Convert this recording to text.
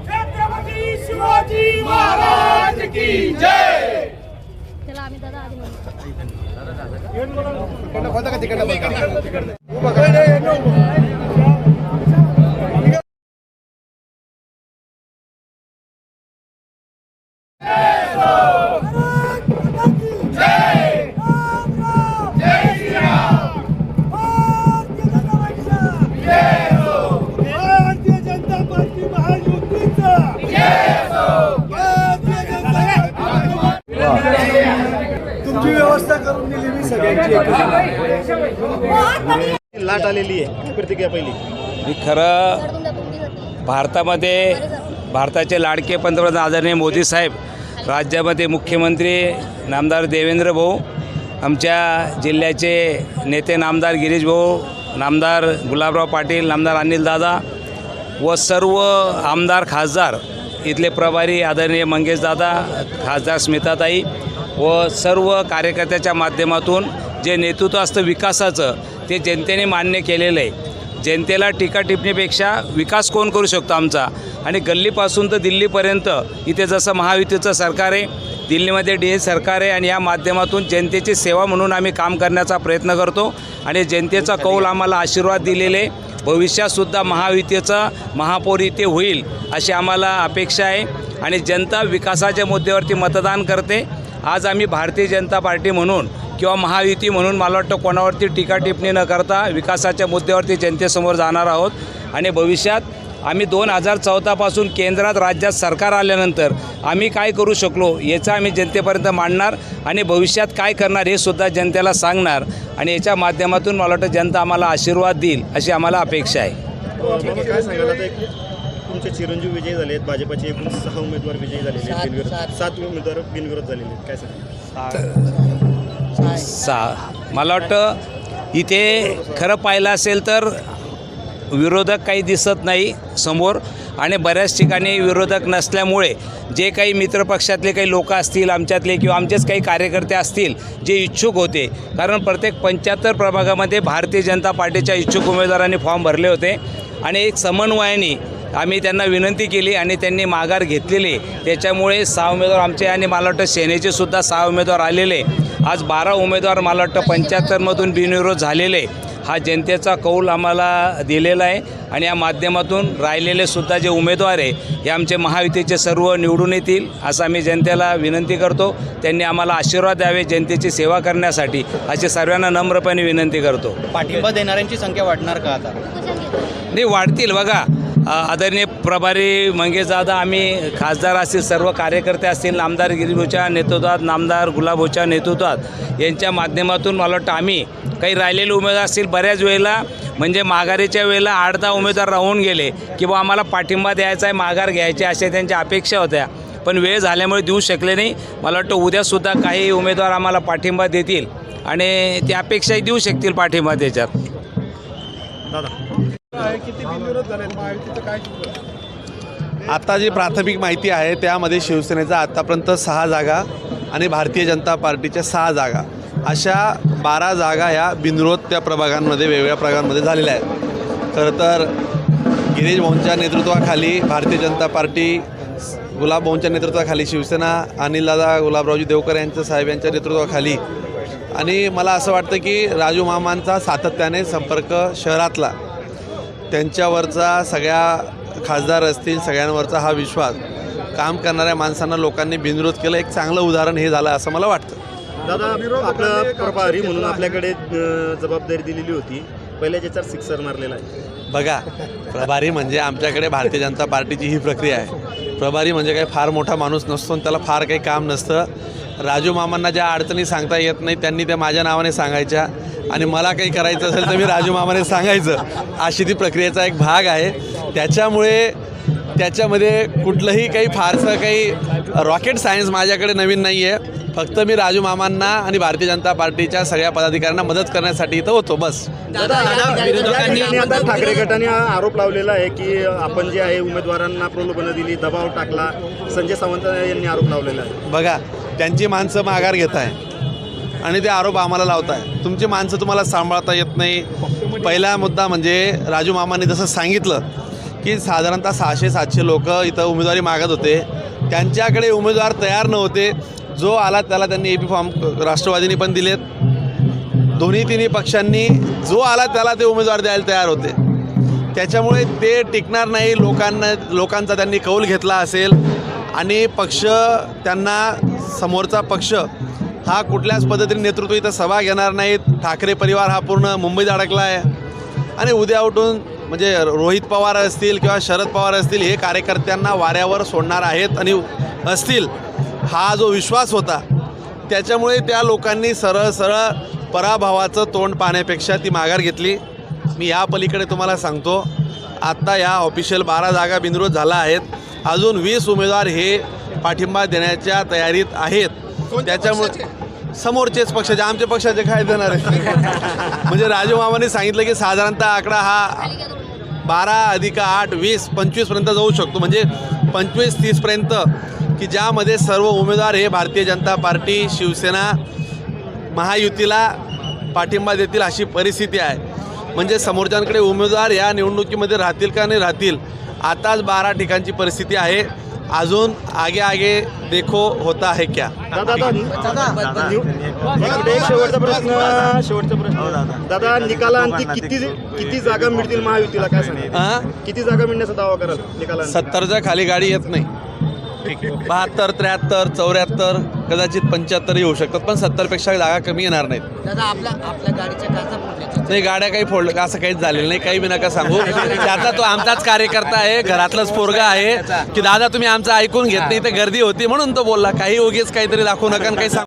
छत्रपती शिवाजी महाराज की जय. चला आम्ही दादा आधी म्हणू. तुमची व्यवस्था करून दिली मी सगळ्यांची. लाट आलेली आहे, प्रतिक्रिया पहिली. ही खरं भारतामध्ये भारताचे लाडके पंतप्रधान आदरणीय मोदी साहेब, राज्यामध्ये मुख्यमंत्री नामदार देवेंद्र भाऊ, आमच्या जिल्ह्याचे नेते नामदार गिरीश भाऊ, नामदार गुलाबराव पाटील, नामदार अनिल दादा व सर्व आमदार खासदार, इथले प्रभारी आदरणीय मंगेश दादा, खासदार स्मिताताई व सर्व कार्यकर्त्याच्या माध्यमातून जे नेतृत्व असतं विकासाचं ते जनतेने मान्य केलेलं आहे. जनतेला टीका टिप्पणीपेक्षा विकास कोण करू शकतो आमचा, आणि गल्लीपासून तर दिल्लीपर्यंत इथे जसं महायुतीचं सरकार आहे, दिल्लीमध्ये DA सरकार आहे, आणि या माध्यमातून जनतेची सेवा म्हणून आम्ही काम करण्याचा प्रयत्न करतो. आणि जनतेचा कौल आम्हाला आशीर्वाद दिलेले, भविष्यातसुद्धा महायुतीचा महापौर इथे होईल अशी आम्हाला अपेक्षा आहे. आणि जनता विकासाच्या मुद्द्यावरती मतदान करते. आज आम्ही भारतीय जनता पार्टी म्हणून किंवा महायुती म्हणून मला वाटतं कोणावरती टीका टिप्पणी न करता विकासाच्या मुद्द्यावरती जनतेसमोर जाणार आहोत. आणि भविष्यात आम्ही 2014 पासून केंद्रात राज्यात सरकार आल्यानंतर आम्ही काय करू शकलो याचं आम्ही जनतेपर्यंत मांडणार, आणि भविष्यात काय करणार हे सुद्धा जनतेला सांगणार. आणि याच्या माध्यमातून मला वाटतं जनता आम्हाला आशीर्वाद देईल अशी आम्हाला अपेक्षा आहे. काय सांगायला तुमचे चिरंजीव विजयी झाले आहेत, भाजपचे एकूण 6 उमेदवार विजयी झालेले आहेत, 7 उमेदवार बिनविरोध झालेले आहेत, काय सांगा? मला वाटतं इथे खरं पाहिलं असेल तर विरोधक काही दिसत नाही समोर, आणि बऱ्याच ठिकाणी विरोधक नसल्यामुळे जे काही मित्रपक्षातले काही लोक असतील आमच्यातले किंवा आमचेच काही कार्यकर्ते असतील जे इच्छुक होते, कारण प्रत्येक 75 प्रभागामध्ये भारतीय जनता पार्टीच्या इच्छुक उमेदवारांनी फॉर्म भरले होते, आणि एक समन्वयाने आम्ही त्यांना विनंती केली आणि त्यांनी माघार घेतलेली. त्याच्यामुळे 6 उमेदवार आमचे, आणि मला वाटतं सेनेचे सुद्धा 6 उमेदवार आलेले. आज 12 उमेदवार मला वाटतं 75मधून बिनविरोध झालेले. हा जनतेचा कौल आम्हाला दिलेला आहे, आणि या माध्यमातून राहिलेले सुद्धा जे उमेदवार आहे हे आमचे महायुतीचे सर्व निवडून येतील असं आम्ही जनतेला विनंती करतो. त्यांनी आम्हाला आशीर्वाद द्यावे जनतेची सेवा करण्यासाठी अशी सर्वांना नम्रपणे विनंती करतो. पाठिंबा देणाऱ्यांची संख्या वाढणार का आता? नाही, वाढतील. बघा, आदरणीय प्रभारी मंगेश दादा, आम्ही खासदार असतील, सर्व कार्यकर्ते असतील, नामदार गिरीभाऊच्या नेतृत्वात, नामदार गुलाबभाऊच्या नेतृत्वात यांच्या माध्यमातून मला वाटतं आम्ही काही राहिलेले उमेदवार असतील, बऱ्याच वेळेला म्हणजे माघारीच्या वेळेला 8-10 उमेदवार राहून गेले की बा आम्हाला पाठिंबा द्यायचा आहे, माघार घ्यायची अशा त्यांच्या अपेक्षा होत्या, पण वेळ झाल्यामुळे देऊ शकले नाही. मला वाटतं उद्यासुद्धा काही उमेदवार आम्हाला पाठिंबा देतील आणि त्या अपेक्षाही देऊ शकतील पाठिंबा त्याच्यात. किती बिनविरोध झाले महायुतीचं काय? आता जी प्राथमिक माहिती आहे त्यामध्ये शिवसेनेचा आतापर्यंत 6 जागा आणि भारतीय जनता पार्टीच्या 6 जागा अशा 12 जागा ह्या बिनविरोध त्या प्रभागांमध्ये वेगवेगळ्या प्रभागांमध्ये झालेल्या आहेत. खरं तर गिरीश भाऊंच्या नेतृत्वाखाली भारतीय जनता पार्टी, गुलाब भाऊंच्या नेतृत्वाखाली शिवसेना, अनिलदादा गुलाबरावजी देवकर यांच्या साहेब यांच्या नेतृत्वाखाली, आणि मला असं वाटतं की राजू मामांचा सातत्याने संपर्क शहरातला, त्यांच्यावरचा सगळ्या खासदार असतील सगळ्यांवरचा हा विश्वास, काम करणाऱ्या माणसांना लोकांनी बिनविरोध केलं, एक चांगलं उदाहरण हे झालं असं मला वाटतं. दादा, आपला प्रभारी म्हणून आपल्याकडे जबाबदारी दिलेली होती, पहिल्या ज्याच्यावर 6 मारलेला आहे. बघा, प्रभारी म्हणजे आमच्याकडे भारतीय जनता पार्टीची ही प्रक्रिया आहे. प्रभारी म्हणजे काही फार मोठा माणूस नसतो आणि त्याला फार काही काम नसतं. राजू मामांना ज्या अडचणी सांगता येत नाही त्यांनी त्या माझ्या नावाने सांगायच्या, आणि मला काही करायचं असेल तर मी राजू मामाने सांगायचं, अशी ती प्रक्रियेचा एक भाग आहे. त्याच्यामुळे त्याच्यामध्ये कुठलंही काही फारसं काही रॉकेट सायन्स माझ्याकडे नवीन नाही आहे. फक्त मी राजू मामांना आणि भारतीय जनता पार्टीच्या सगळ्या पदाधिकाऱ्यांना मदत करण्यासाठी इथं होतो, बस. विरोधकांनी आता ठाकरे गटाने आरोप लावलेला आहे की आपण जे आहे उमेदवारांना प्रलोभनं दिली, दबाव टाकला. संजय सावंत यांनी आरोप लावलेला आहे. बघा, त्यांची माणसं माघार घेत आहे आणि ते आरोप आम्हाला लावत आहे. तुमची माणसं तुम्हाला सांभाळता येत नाही. पहिला मुद्दा म्हणजे राजू मामांनी जसं सांगितलं की साधारणतः 600-700 लोक इथं उमेदवारी मागत होते. त्यांच्याकडे उमेदवार तयार नव्हते. जो आला त्याला त्यांनी AP फॉर्म राष्ट्रवादीने पण दिलेत. दोन्ही तिन्ही पक्षांनी जो आला त्याला ते उमेदवार द्यायला तयार होते. त्याच्यामुळे ते टिकणार नाही. लोकांचा त्यांनी कौल घेतला असेल आणि पक्ष त्यांना समोरचा पक्ष हा कुठल्याच पद्धतीने नेतृत्व इथं सभा घेणार नाहीत. ठाकरे परिवार हा पूर्ण मुंबईत अडकला आहे आणि उद्या उठून म्हणजे रोहित पवार असतील किंवा शरद पवार असतील हे कार्यकर्त्यांना वाऱ्यावर सोडणार आहेत आणि असतील. हा जो विश्वास होता त्याच्यामुळे त्या लोकांनी सरळ सरळ पराभवाचं तोंड पाहण्यापेक्षा ती माघार घेतली. मी या पलीकडे तुम्हाला सांगतो, आत्ता या ऑफिशियल 12 जागा बिनविरोध झाला आहेत. अजून 20 उमेदवार हे पाठिंबा देण्याच्या तयारीत आहेत. त्याच्यामुळे समोरचेच पक्षाचे आमच्या पक्षाचे काय देणार आहे म्हणजे राजू मामाने सांगितलं की साधारणतः आकडा हा 12 + 8 20 25पर्यंत जाऊ शकतो. म्हणजे 25-30पर्यंत की ज्यामध्ये सर्व उमेदवार हे भारतीय जनता पार्टी शिवसेना महायुतीला पाठिंबा देतील अशी परिस्थिती आहे. म्हणजे समोरच्यांकडे उमेदवार या निवडणुकीमध्ये राहतील का नाही राहतील आताच 12 ठिकाणची परिस्थिती आहे. अजून आगे आगे देखो होता है क्या. शेवटचा प्रश्न दादा, निकालांती किती जागा मिळतील महायुतीला काय सांगा? किती जागा मिळण्याचा दावा कराल निकालांती? 70च्या खाली गाडी येत नाही. 72, 73, 74 कदाचित 75 येऊ शकतात पण 70पेक्षा जागा कमी येणार नाहीत. दादा आपल्या गाडीच्या काचा फोडल्या नाही गाड्या काही फोडलं असं काहीच झालेलं नाही. काही बी नका सांगू. त्याचा तो आमचाच कार्यकर्ता आहे, घरातलाच पोरगा आहे की दादा तुम्ही आमचं ऐकून घेत नाही तर गर्दी होती म्हणून तो बोलला. काही उगीच काहीतरी दाखवू नका आणि काही सांगू